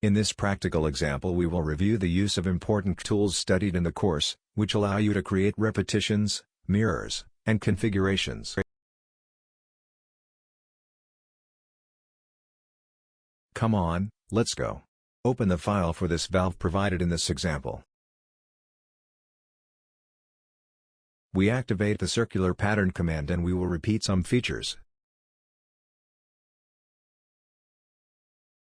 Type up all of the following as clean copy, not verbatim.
In this practical example we will review the use of important tools studied in the course, which allow you to create repetitions, mirrors, and configurations. Come on, let's go. Open the file for this valve provided in this example. We activate the circular pattern command and we will repeat some features.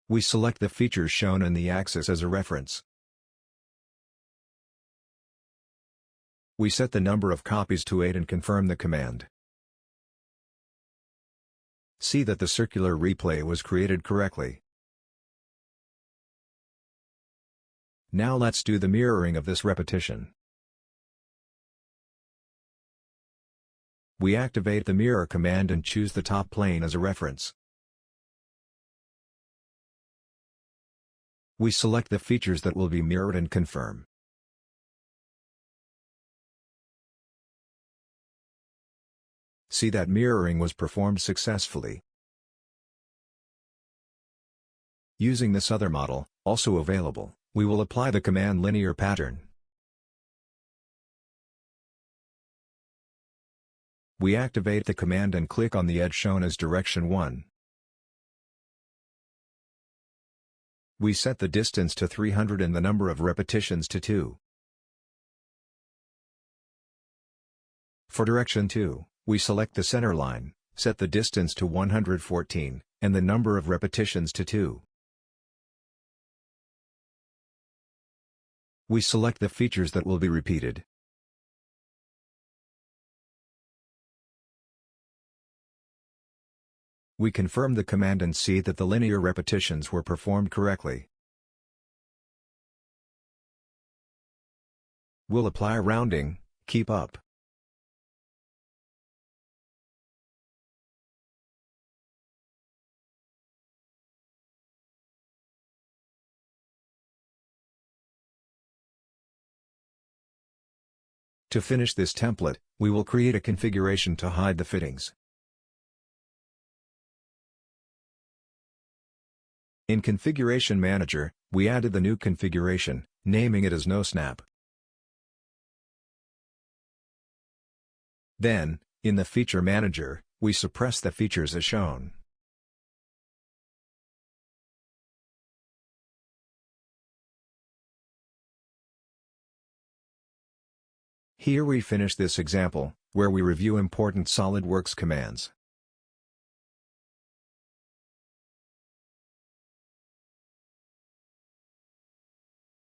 We select the features shown in the axis as a reference. We set the number of copies to 8 and confirm the command. See that the circular replay was created correctly. Now let's do the mirroring of this repetition. We activate the mirror command and choose the top plane as a reference. We select the features that will be mirrored and confirm. See that mirroring was performed successfully. Using this other model, also available, we will apply the command linear pattern. We activate the command and click on the edge shown as direction 1. We set the distance to 300 and the number of repetitions to 2. For direction 2, we select the center line, set the distance to 114, and the number of repetitions to 2. We select the features that will be repeated. We confirm the command and see that the linear repetitions were performed correctly. We'll apply rounding, keep up. To finish this template, we will create a configuration to hide the fittings. In Configuration Manager, we added the new configuration, naming it as No Snap. Then, in the Feature Manager, we suppress the features as shown. Here we finish this example, where we review important SolidWorks commands.